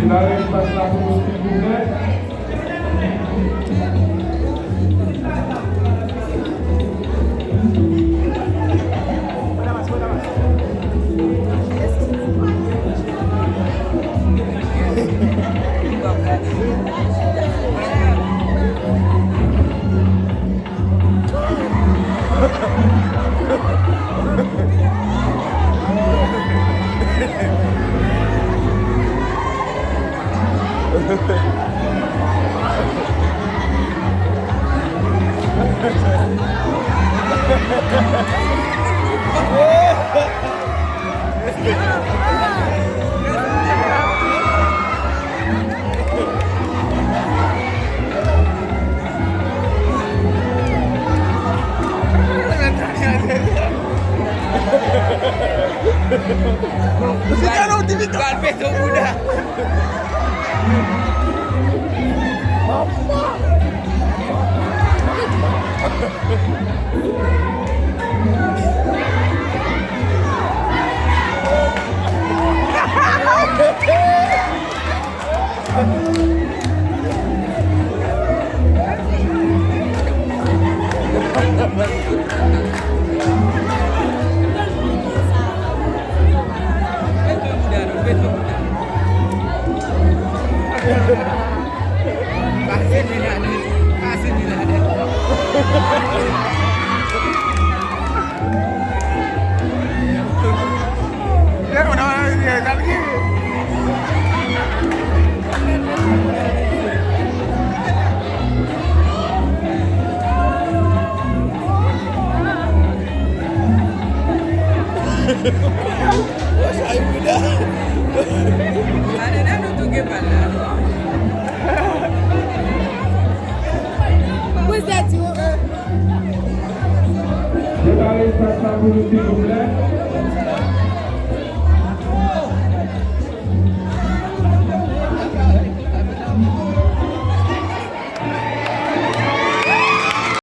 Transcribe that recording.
Silakan pasang musik juga. Sekarang tiba-tiba besok muda. Kasih tidak ada. Kasih tidak ada. Ya udah ya lagi. Oh, saya muda. Ada untuk gimana? What's that to her? Silakan pasang musik juga.